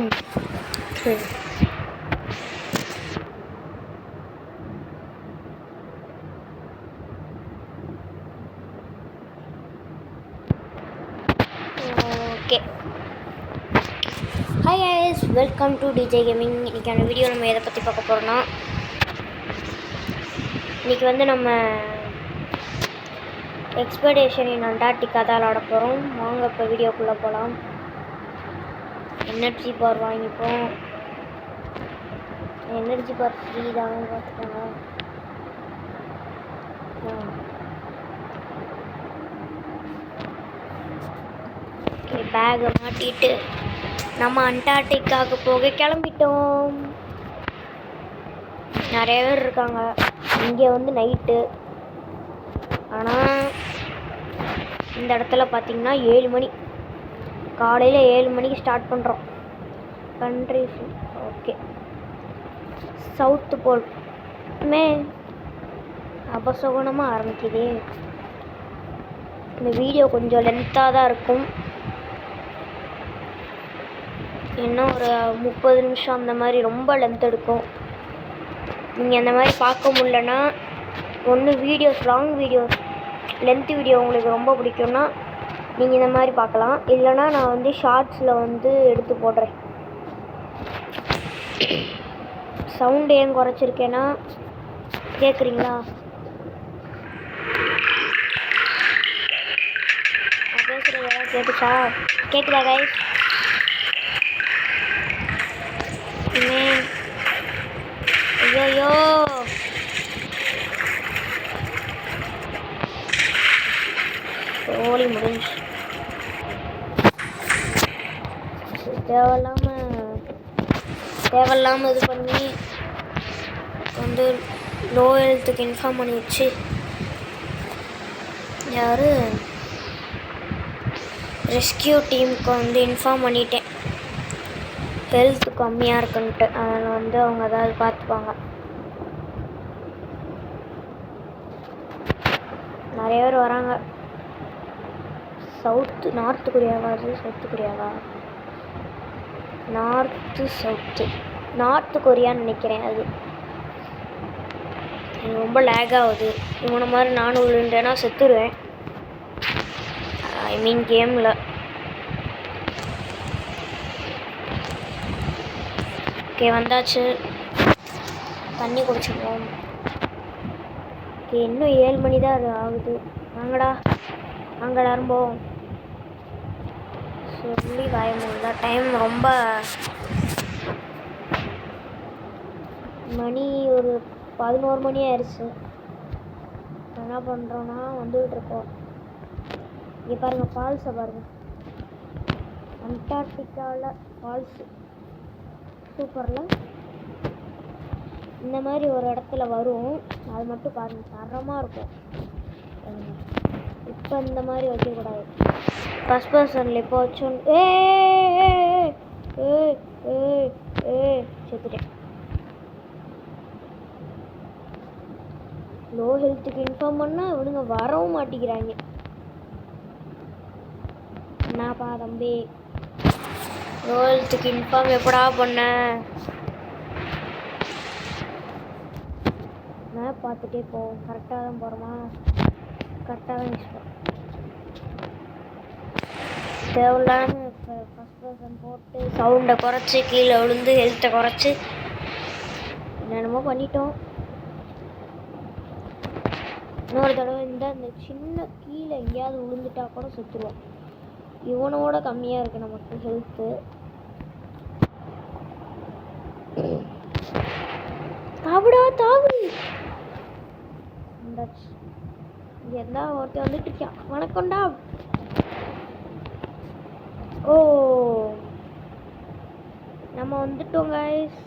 சரி. Okay, hi guys, welcome to DJ gaming. இன்றைக்கான video நம்ம எதை பற்றி பார்க்க போகிறோன்னா, இன்றைக்கி வந்து நம்ம எக்ஸ்பெடிஷன் இன் அண்டார்டிகா தான் விளாட போகிறோம். வாங்க இப்போ வீடியோக்குள்ளே போகலாம். எனர்ஜி பார் வாங்கிப்போம். எனர்ஜி பார் ஃப்ரீ தான் பார்த்துக்கோங்க. ஓகே, பேகை மாட்டிட்டு நம்ம அண்டார்டிகாவுக்கு போக கிளம்பிட்டோம். நிறைய பேர் இருக்காங்க. இங்கே வந்து நைட்டு, ஆனால் இந்த இடத்துல பார்த்தீங்கன்னா 7 மணி, காலையில் 7 மணிக்கு ஸ்டார்ட் பண்ணுறோம். கண்ட்ரிஸ் ஓகே, சவுத்து போல்மே அபசகுணமாக ஆரம்பிக்குது. இந்த வீடியோ கொஞ்சம் லென்த்தாக தான் இருக்கும். இன்னும் ஒரு 30 நிமிஷம் அந்த மாதிரி ரொம்ப லென்த் எடுக்கும். நீங்கள் அந்த மாதிரி பார்க்க முடியலன்னா, ஒன்று videos, long videos, length video உங்களுக்கு ரொம்ப பிடிக்கும்னா நீங்கள் இந்த மாதிரி பார்க்கலாம். இல்லைனா நான் வந்து ஷார்ட்ஸில் வந்து எடுத்து போடுறேன். சவுண்டு ஏன் குறைச்சிருக்கேன்னா, கேட்குறீங்களா? நான் பேசுகிறது எதாவது கேட்டுச்சா? கேட்குதா கைஸ்? ஐயோ, ஓலி முடிஞ்சு. தேவையில்லாமல் இது பண்ணி வந்து லோ ஹெல்த்துக்கு இன்ஃபார்ம் பண்ணி வச்சு, யார் ரெஸ்கியூ டீமுக்கு வந்து இன்ஃபார்ம் பண்ணிட்டேன் ஹெல்த் கம்மியாக இருக்குன்ட்டு. அதில் வந்து அவங்க ஏதாவது பார்த்துப்பாங்க. நிறைய பேர் வராங்க. நார்த்து கொரியாவா? அது சவுத்து கொரியாவா? நார்த்து கொரியான்னு நினைக்கிறேன். அது எனக்கு ரொம்ப லேக் ஆகுது. இவனை மாதிரி நானும் விழுண்டேன்னா செத்துருவேன். ஐ மீன் கேமில். ஓகே, வந்தாச்சு. தண்ணி குடிச்சுக்குவோம். ஓகே, இன்னும் 7 மணி தான் ஆகுது. வாங்கடா எல்லாரும் சொல்லி பயமுள்ள டைம் ரொம்ப மணி ஒரு 11 மணி ஆயிடுச்சு. என்ன பண்ணுறோன்னா வந்துகிட்டு இருக்கோம். இங்கே பாருங்கள், ஃபால்ஸை பாருங்கள். அண்டார்டிகாவில் ஃபால்ஸு சூப்பரில். இந்த மாதிரி ஒரு இடத்துல வரும், அது மட்டும் பாருங்கள், தரமாக இருக்கும். இப்போ இந்த மாதிரி வைக்கக்கூடாது. ஃபஸ்ட் பர்சனில் இப்போ வச்சோன்னு செத்துட்டேன். லோ ஹெல்த்துக்கு இன்ஃபார்ம் பண்ணால் இவனுங்க வரவும் மாட்டேங்கிறாங்க. என்னப்பா தம்பி, லோ ஹெல்த்துக்கு இன்ஃபார்ம் எப்படா பண்ண? மேப் பார்த்துட்டே போவோம். கரெக்டாக தான் போகிறோமா? கரெக்டாக தான் யூஸ் பண்ணுறோம். தேவையில்லாமல் இப்போ ஃபஸ்ட் பர்சன் போட்டு சவுண்டை குறைச்சி கீழே விழுந்து ஹெல்த்தை குறைச்சி என்னென்னமோ பண்ணிட்டோம். இன்னொரு தடவை இந்த சின்ன கீழே எங்கேயாவது விழுந்துட்டா கூட செத்துருவோம். இவனோட கம்மியாக இருக்குது நமக்கு ஹெல்த்து. தாவுடி இங்கே இருந்தால் ஒருத்தர் வந்துட்டு இருக்கான். வணக்கம்டா. ஓ, நம்ம வந்துட்டோம் கைஸ்.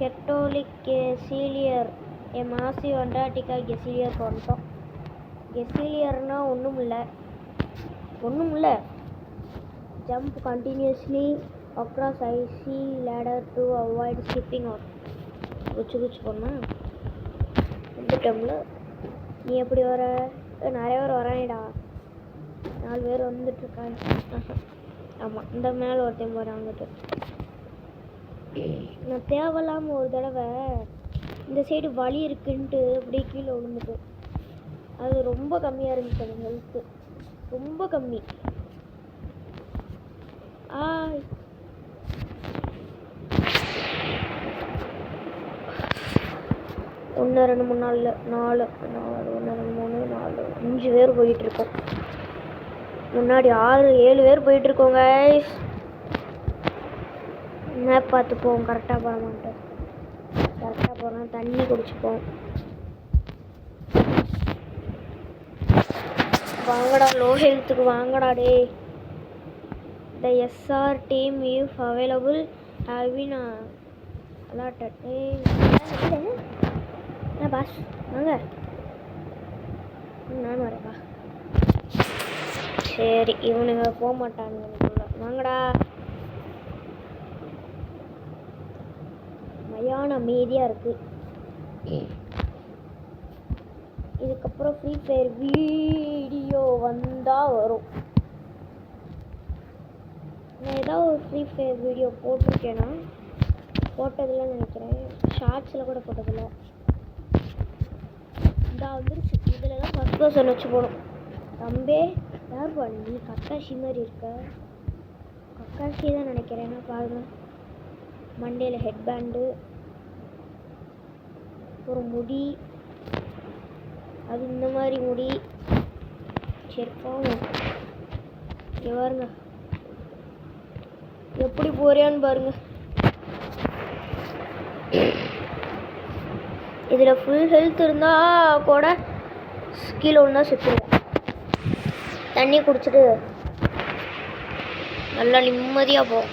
கெட்டோலிக் கெசிலியர் மாசிவ் அண்டார்டிகா கெசிலியருக்கு வந்துட்டோம். கெசிலியர்னால் ஒன்றும் இல்லை. Jump continuously across icy ladder to avoid skipping out. குச்சி போனா வந்துட்டோம்ல. நீ எப்படி வர? நிறைய பேர் வரானேடா. 4 பேர் வந்துட்டுருக்காங்க. ஆமாம், இந்த மேலே ஒருத்தையும் போகிறாங்கிட்டு நான் தேவையில்லாமல் ஒரு தடவை இந்த சைடு வலி இருக்குன்ட்டு அப்படியே கீழே விழுந்துட்டு. அது ரொம்ப கம்மியாக இருந்துச்சு, அது ஹெல்த்து ரொம்ப கம்மி. ஒன்று 2 3 4 1 2 3 4 5 பேர் போயிட்டுருக்கோம். முன்னாடி 6 7 பேர் போயிட்டுருக்கோங்க. மேப் பார்த்துப்போம், கரெக்டாக போக மாட்டோம். கரெக்டாக போகிறோம், தண்ணி குடிச்சுப்போம். வாங்கடா, லோ ஹெல்த்துக்கு வாங்கடா டே. The SR team if available have been allotted. என்ன பாஸ் வாங்க, நான் வரேப்பா. சரி, இவனுங்க போக மாட்டானுங்க. வாங்கடா. மயான அமைதியாக இருக்கு. இதுக்கப்புறம் ஃப்ரீ ஃபயர் வீடியோ வந்தால் வரும். நான் ஏதாவது ஒரு ஃப்ரீ ஃபயர் வீடியோ போட்டிருக்கேன்னா, போட்டதில்லைன்னு நினைக்கிறேன். ஷார்ட்ஸில் கூட போட்டதில்லை. இதாக வந்துருச்சு. இதில் தான் ஃபஸ்ட் பர்சன் வச்சு போகணும். தம்பே யார் பண்ணி கக்காஷி மாதிரி இருக்க? கக்காஷி தான் நினைக்கிறேன்னா பாருங்க. மண்டையில் ஹெட் பேண்டு, ஒரு முடி, அது இந்த மாதிரி முடி. சரி போவோம். இங்கே பாருங்க எப்படி போறியான்னு பாருங்க. இதில் ஃபுல் ஹெல்த் இருந்தால் கூட கீழே ஒன்றா செத்துருவோம். தண்ணி குடிச்சிட்டு நல்லா நிம்மதியாக போவோம்.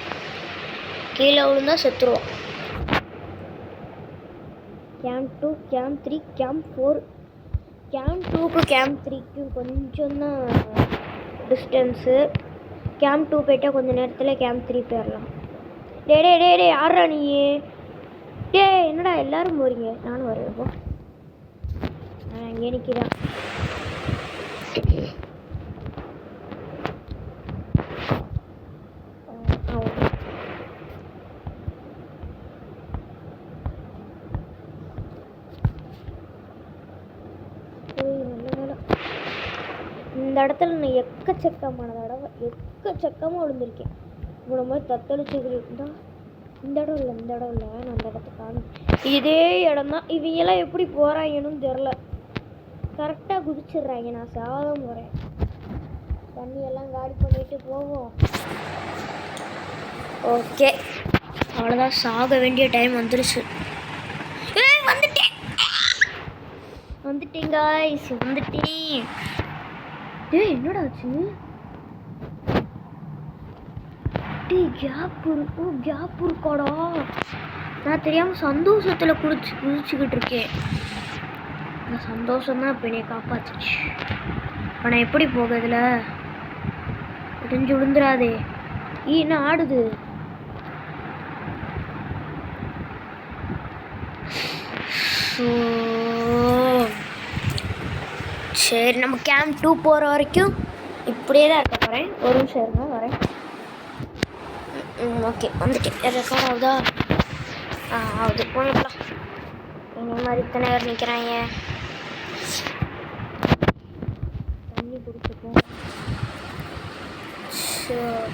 கீழே விழுந்தா செத்துருவோம். Camp 2, camp 3, camp 4. கேம்ப் 2க்கு கேம்ப் 3க்கு கொஞ்சம் தான் டிஸ்டன்ஸு. கேம்ப் 2 போயிட்டால் கொஞ்சம் நேரத்தில் கேம்ப் 3 போயிடலாம். டே டே டே டே யாரா நீ? டே என்னடா எல்லோரும் போகிறீங்க? நானும் வரேன். போ, நான் அங்கே நிற்கிறேன். இந்த இடத்துல நான் எக்கச்சக்கமாக விழுந்திருக்கேன். இவ்வளோ மாதிரி தத்தளிச்சுக்கிட்டு இருந்தால் இந்த இடம் இல்லை, நான் அந்த இடத்துக்கு காணும். இதே இடம் தான். இவங்கெல்லாம் எப்படி போகிறாங்கன்னு தெரில. கரெக்டாக குதிச்சிடுறாங்க. நான் சாதம் போகிறேன். தண்ணியெல்லாம் காலி பண்ணிட்டு போவோம். ஓகே, அவ்வளோதான். சாக வேண்டிய டைம் வந்துருச்சு. வந்துட்டேன் காய்ஸ், வந்துட்டேன். என்னடா ஆச்சு? கேப் இருக்காடா. நான் தெரியாமல் சந்தோஷத்தில் குதிச்சுக்கிட்டு இருக்கேன். அந்த சந்தோஷம்தான் இப்போ என்னை காப்பாத்துச்சு. இப்போ நான் எப்படி போகிறதுல இடிஞ்சு விழுந்துடாதே. என்ன ஆடுது? சரி, நம்ம கேம்ப் 2 போகிற வரைக்கும் இப்படியே தான் இருக்க போகிறேன். ஒரு நிமிஷம் இருங்க, வரேன். ஓகே, வந்துட்டேன். ரெக்கார்ட் ஆகுதா? ஆகுது. போனலாம். இந்த மாதிரி இத்தனை பேர் நிற்கிறாங்க. தண்ணி குடிச்சுப்போம்.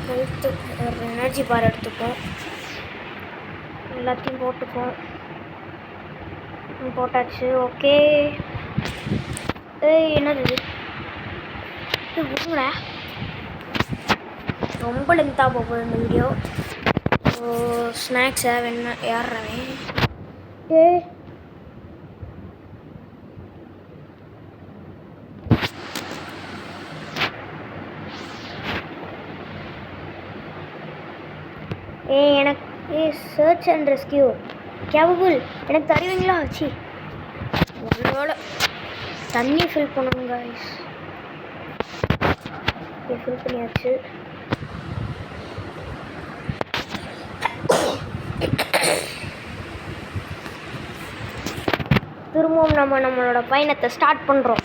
ஹெல்த்து ஒரு எனர்ஜி பார் எடுத்துப்போம். எல்லாத்தையும் போட்டுப்போம். போட்டாச்சு. ஓகே. என்னது இது? விடுங்களா, ரொம்ப லென்த்தாக போகுது இந்த வீடியோ. ஸ்நாக்ஸை வேணா ஏறுறவே. எனக்கு சர்ச் அண்ட் ரெஸ்கியூ கேபபிள் எனக்கு தருவீங்களா? ஆச்சு உங்களோட தண்ணி ஃபில் பண்ணணும் காய்ஸ். ஃபில் பண்ணியாச்சு. திரும்பவும் நம்மளோட பயணத்தை ஸ்டார்ட் பண்ணுறோம்.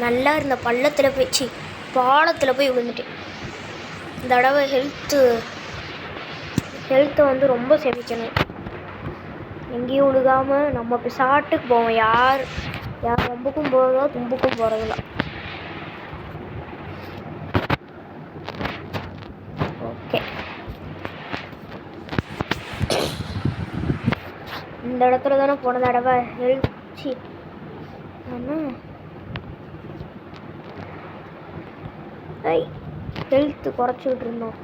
நல்லா இருந்த பள்ளத்தில் போய் பாலத்தில் போய் விழுந்துட்டேன். இந்த தடவை ஹெல்த்தை வந்து ரொம்ப சேமிக்கணும். எங்கேயும் விழுகாமல் நம்ம போய் சாட்டுக்கு போவோம். யார் ரொம்பக்கும் போகிறதோ தும்புக்கும் போகிறதில்ல. ஓகே, இந்த இடத்துல தானே போன தடவை ஹெல்த்து குறைச்சிக்கிட்டு இருந்தோம்.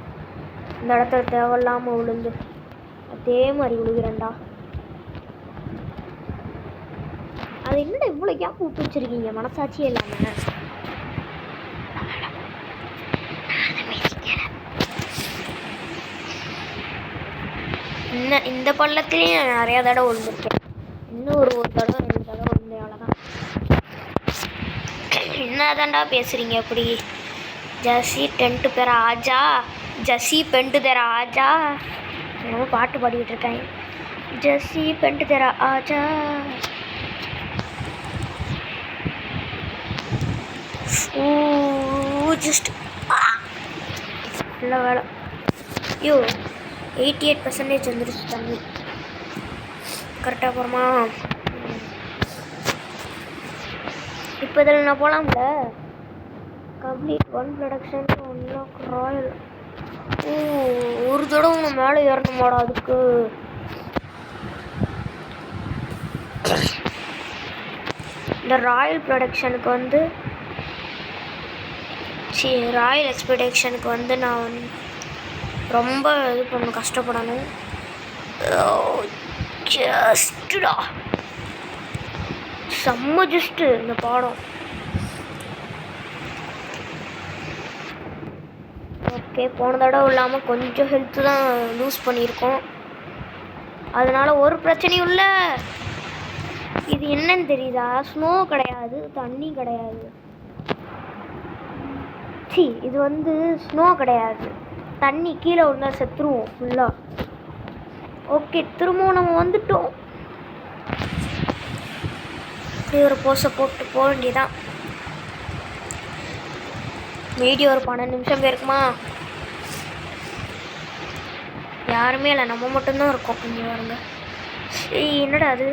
இந்த இடத்துல தேவையில்லாமல் விழுந்து அதே மாதிரி விழுகிறேன்டா. அது என்னடா இவ்வளோ கேப் விட்டு வச்சிருக்கீங்க மனசாட்சியே இல்லாமல்? இந்த பள்ளத்துலேயும் நான் நிறையா தடவை விழுந்துருக்கேன். இன்னும் ஒரு தடவை 2 தடவை விழுந்தேன், அவ்வளோதான். என்னதான்டா பேசுகிறீங்க அப்படி? ஜசி டென்ட்டு பேர ஆஜா, ஜசி பெண்டு தர ஆஜா, என்னமோ பாட்டு பாடிக்கிட்டு இருக்காங்க. ஜசி பெண்டு தர ஆஜா. ஜஸ்ட் நல்ல வேலை. 88% வந்துருச்சு தண்ணி. கரெக்டாக போகிறோமா? இப்போ இதில் நான் போகலாம்ல. Complete 1 production unlock royal. ஒரு தடவை நான் மேலே ஏறணுமாடா அதுக்கு? இந்த ராயல் ப்ரொடக்ஷனுக்கு வந்து ராயல் எக்ஸ்பெக்டேஷனுக்கு வந்து நான் ரொம்ப இது பண்ணணும், கஷ்டப்படணும். ஜஸ்ட்டுடா செம்ம ஜஸ்ட்டு இந்த பாடம். ஓகே, போன தடவை இல்லாமல் கொஞ்சம் ஹெல்த்து தான் லூஸ் பண்ணியிருக்கோம். அதனால் ஒரு பிரச்சனையும் இல்லை. இது என்னன்னு தெரியுதா? ஸ்னோ கிடையாது, தண்ணி கிடையாது. இது வந்து ஸ்னோ கிடையாது, தண்ணி. கீழே விழுந்தா செத்துருவோம் ஃபுல்லாக. ஓகே, திரும்பவும் நம்ம வந்துட்டோம். ஒரு போஸை போட்டு போக வேண்டியதான். வீடியோ ஒரு 12 நிமிஷம் போயிருக்குமா? யாருமே இல்லை, நம்ம மட்டும்தான் இருக்கோம். கொஞ்சம் பாருங்க. என்னடா அது?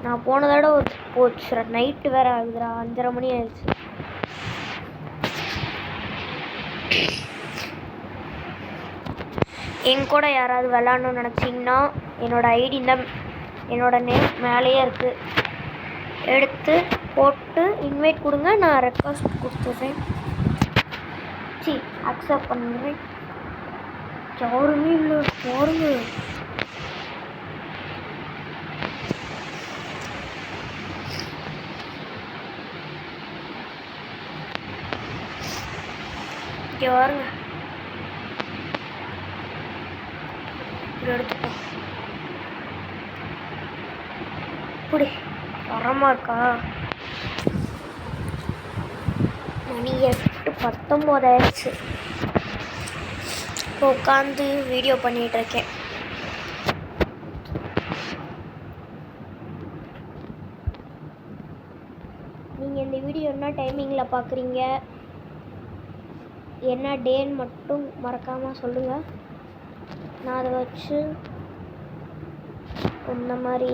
நான் போன தடவை போச்சு. நைட்டு வேறு ஆகுதுடா, 5:30 மணி ஆயிடுச்சு. என் கூட யாராவது விளாட்ணுன்னு நினச்சிங்கன்னா என்னோடய ஐடி என்னோட நேம் மேலேயே இருக்குது. எடுத்து போட்டு இன்வைட் கொடுங்க, நான் ரெக்வஸ்ட் கொடுத்துட்றேன். அக்செப்ட் பண்ணுறேன். யாருமே இல்லை பாருங்க. இங்கே பாருங்க, எடுத்துப்போம். இப்படி வரமா இருக்கா? மணி 8:19 ஆயிடுச்சு. இப்போ உட்காந்து வீடியோ பண்ணிகிட்ருக்கேன். நீங்கள் இந்த வீடியோ என்ன டைமிங்கில் பார்க்குறீங்க, என்ன டேன்னு மட்டும் மறக்காமல் சொல்லுங்கள். நான் அதை வச்சு இந்த மாதிரி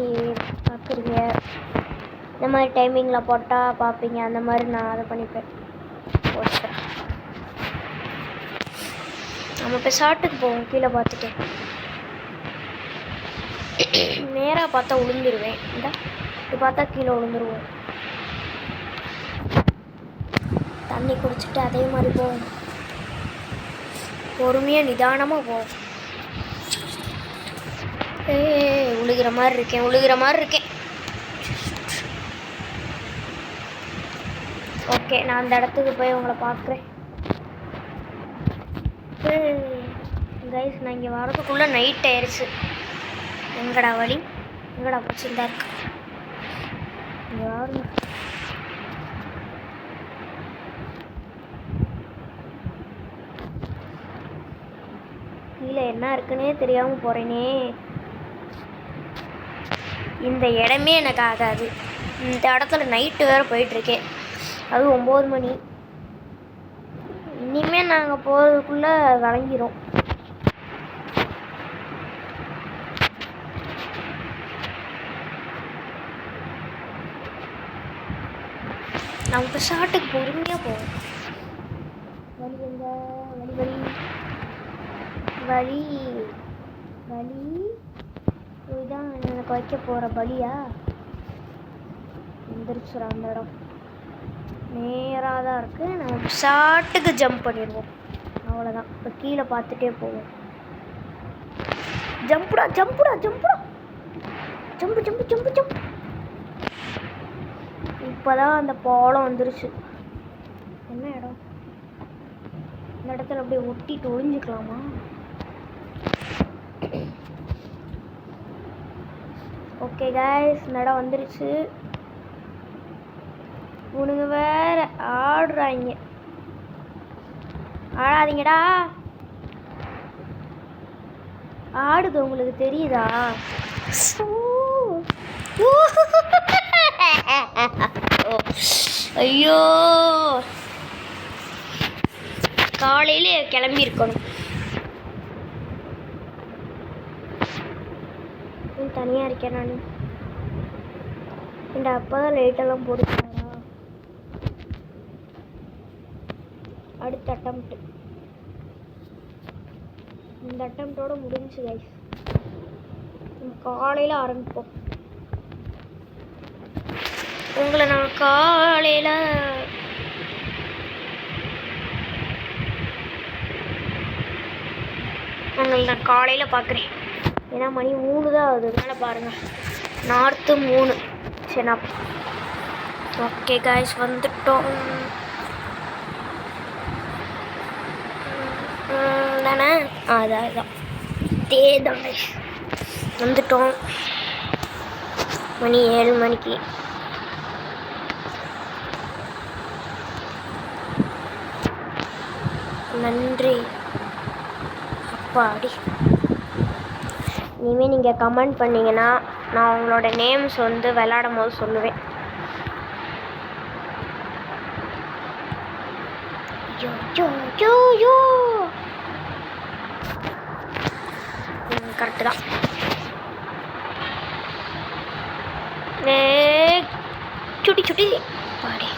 பார்க்குறீங்க, இந்த மாதிரி டைமிங்கில் போட்டால் பார்ப்பீங்க, அந்த மாதிரி நான் அதை பண்ணிப்பேன். ஓகே, நம்ம இப்போ ஷார்ட்டுக்கு போவோம். கீழே பார்த்துட்டு நேராக பார்த்தா விழுந்துருவேன். இந்த இது பார்த்தா கீழே விழுந்துருவோம். தண்ணி குடிச்சிட்டு அதே மாதிரி போவோம். பொறுமையாக நிதானமாக போவோம். உழுகிற மாதிரி இருக்கேன். ஓகே, நான் அந்த இடத்துக்கு போய் உங்களை பார்க்குறேன். கைஸ், நான் இங்கே வரதுக்குள்ளே நைட் ஆயிடுச்சு. எங்கடா வழி? எங்கடா போச்சுருந்தா இருக்கு. இங்கே வாருங்க. கீழே என்ன இருக்குன்னே தெரியாமல் போகிறேனே. இந்த இடமே எனக்கு ஆகாது. இந்த இடத்துல நைட்டு வேறு போயிட்டுருக்கேன். அது 9 மணி. இனிமேல் நாங்கள் போகிறதுக்குள்ளே விளங்கிரும். நம்ம இப்போ ஷாட்டுக்கு பொறுமையாக போவோம். வலி எங்க வலி வலி வலி வலி இதுதான் எனக்கு வைக்க போகிற பலியா? வந்துருச்சுரா அந்த இடம். நேராக தான் இருக்குது. நம்ம ஷாட்டுக்கு ஜம்ப் பண்ணிடுவோம். அவ்வளோதான். இப்போ கீழே பார்த்துட்டே போவோம். ஜம்புடா ஜம்புடா ஜம்புடா ஜம்பு ஜம்பு ஜம்பு ஜம்பு. இப்போதான் அந்த பாலம் வந்துருச்சு. என்ன இடம்? இந்த இடத்துல அப்படியே ஒட்டிட்டு ஒழிஞ்சிக்கலாமா? ஓகே கைஸ், இந்த இடம் வந்துருச்சு. உனக்கு வேற ஆடுறாங்க. ஆடாதீங்கடா. ஆடுது, உங்களுக்கு தெரியுதா? ஐயோ, காலையில கிளம்பி இருக்கணும். தனியாக இருக்கேன் நான். இந்த அப்பா தான் லைட்டெல்லாம் போட்டுக்கிறாரா? அடுத்த அட்டம்ப்ட். இந்த அட்டம்ப்டோட முடிஞ்சு கைஸ். காலையில் ஆரம்பிப்போம். உங்களை நான் காலையில் பார்க்குறேன். ஏன்னா மணி 3 தான் ஆகுது. அதனால பாருங்கள், நார்த்து 3. சரிண்ணா. ஓகே கைஸ், வந்துட்டோம் தானே? அதான் தேதான் கைஸ், வந்துட்டோம். மணி 7 மணிக்கு. நன்றி அப்பாடி. இனிமேல் நீங்கள் கமெண்ட் பண்ணிங்கன்னா நான் உங்களோட நேம்ஸ் வந்து விளையாடும் போது சொல்லுவேன். கரெக்டு தான். சுட்டி சுட்டி பாடி.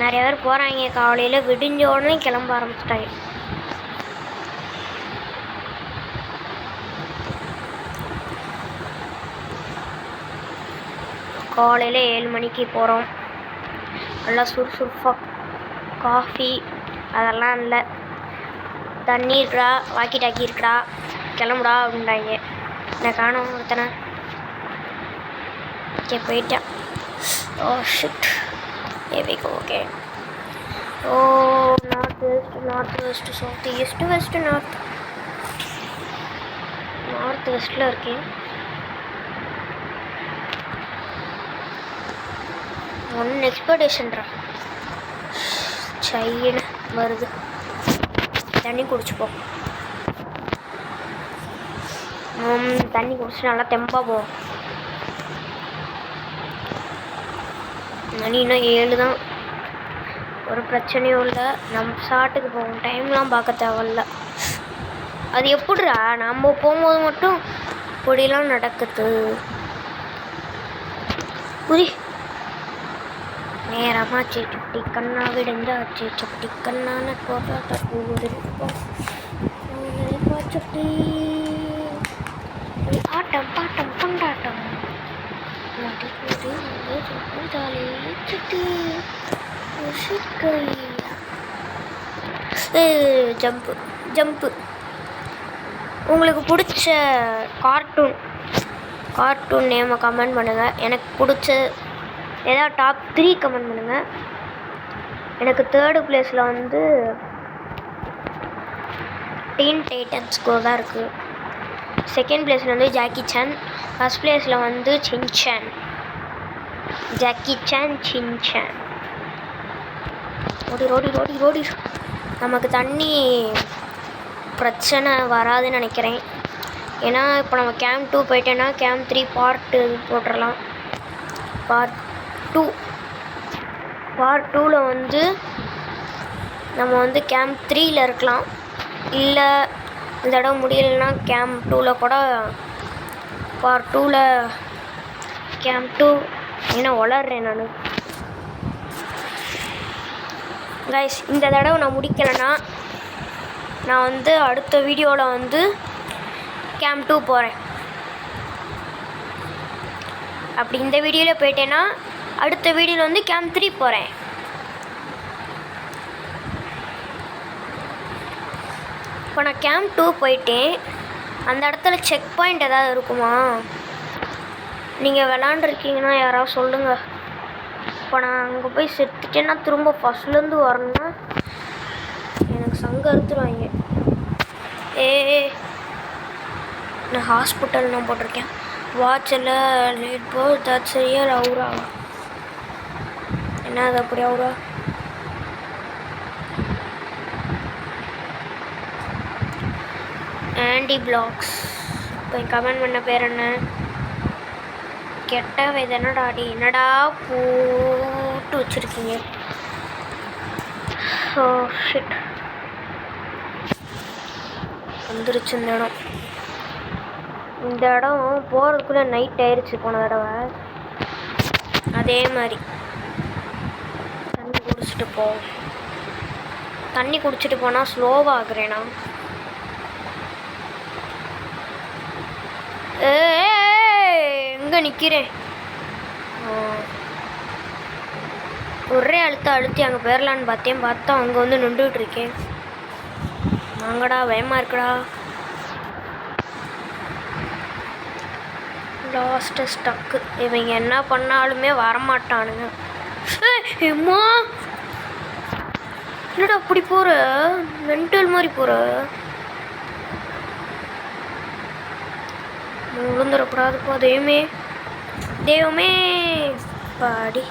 நிறைய பேர் போகிறாங்க. காலையில் விடிஞ்ச உடனே கிளம்ப ஆரம்பிச்சிட்டாங்க. காலையில் 7 மணிக்கு போகிறோம். நல்லா சுறுசுறுப்பாக காஃபி அதெல்லாம் இல்லை. தண்ணி இருக்குடா, வாக்கி டாக்கி இருக்குடா, கிளம்புடா அப்படின்றாங்க. நான் காணும் ஒருத்தனை. ஓகே, போயிட்டேன். Oh shit, okay. Oh, north west south east west north வெஸ்ட்டில் இருக்கேன். ஒன்று எக்ஸ்பெக்டேஷன்ரா சைன்னு வருது. தண்ணி குடிச்சுப்போம். தண்ணி குடிச்சு நல்லா தெம்பா போவோம். மணி இன்னும் 7 தான். ஒரு பிரச்சனையும் இல்லை. நம்ம ஷாட்டுக்கு போவோம். டைம்லாம் பார்க்க தேவையில்ல. அது எப்படிரா நம்ம போகும்போது மட்டும் இப்படிலாம் நடக்குது? புரி நேரமா சுட்டி கண்ணா விடுஞ்சாச்சு. சுட்டி கண்ணான போராட்ட கூடிருப்போம். சுட்டி ஆட்டம் பாட்டம் கொண்டாட்டம். ஜம்பு. உங்களுக்கு பிடிச்ச கார்ட்டூன் நேமை கமெண்ட் பண்ணுங்கள். எனக்கு பிடிச்ச ஏதாவது டாப் 3 கமெண்ட் பண்ணுங்கள். எனக்கு 3rd பிளேஸில் வந்து டீன் டைட்டன்ஸ் கோ தான் இருக்குது. 2nd பிளேஸில் வந்து ஜாக்கி சான். 1st பிளேஸில் வந்து சின்சான். Jackie Chan, Shinchan. ஓடி நமக்கு தண்ணி பிரச்சனை வராதுன்னு நினைக்கிறேன். ஏன்னா இப்போ நம்ம கேம்ப் 2 போயிட்டேன்னா கேம்ப் 3 பார்ட் போட்டுடலாம். பார்ட் 2ல் வந்து நம்ம வந்து கேம்ப் 3ல் இருக்கலாம். இல்லை இந்த தடவை முடியலைன்னா கேம்ப் 2ல் கூட பார்ட் 2ல் கேம்ப் 2 என்ன வளர்றேன் நான் கைஸ். இந்த தடவை நான் முடிக்கலைன்னா நான் வந்து அடுத்த வீடியோவில் வந்து கேம்ப் 2 போகிறேன். அப்படி இந்த வீடியோவில் போயிட்டேன்னா அடுத்த வீடியோவில் வந்து கேம்ப் 3 போகிறேன். இப்போ நான் கேம்ப் 2 போயிட்டேன். அந்த இடத்துல செக் பாயிண்ட் ஏதாவது இருக்குமா? நீங்கள் விளாண்டுருக்கீங்கன்னா யாராவது சொல்லுங்கள். இப்போ நான் அங்கே போய் செத்துட்டேன்னா திரும்ப ஃபஸ்ட்லேருந்து வரணும்னா எனக்கு சங்க அறுத்துருவாங்க. நான் ஹாஸ்பிட்டல் நான் போட்டிருக்கேன். வாட்சில் லேட் போர் தட் சரியா அவுரா என்ன அது அப்படி அவுரா? ஆண்டி பிளாக்ஸ். இப்போ கமெண்ட் பண்ண பேர் என்ன? கெட்ட வேதனடாடி என்னடா போட்டு வச்சுருக்கீங்க? ஸோ ஷிட் வந்துருச்சு இந்த இடம். இந்த இடம் போகிறதுக்குள்ளே நைட் ஆயிடுச்சு போன தடவை. அதே மாதிரி தண்ணி குடிச்சிட்டு போனால் ஸ்லோவாகிறேனா? எங்கே நிற்கிறேன்? ஒரே அழுத்தி அங்கே போயிடலான்னு பார்த்தா அங்கே வந்து நின்றுட்டு இருக்கேன். வாங்கடா, பயமாக இருக்குடா. லாஸ்ட்டு ஸ்டக்கு. இவங்க என்ன பண்ணாலுமே வரமாட்டானுங்க. ஏம்மா என்னடா அப்படி போகிற? மென்டல் மாதிரி போகிற. விழுந்துடக்கூடாதுப்பா. தெய்வமே பாடி.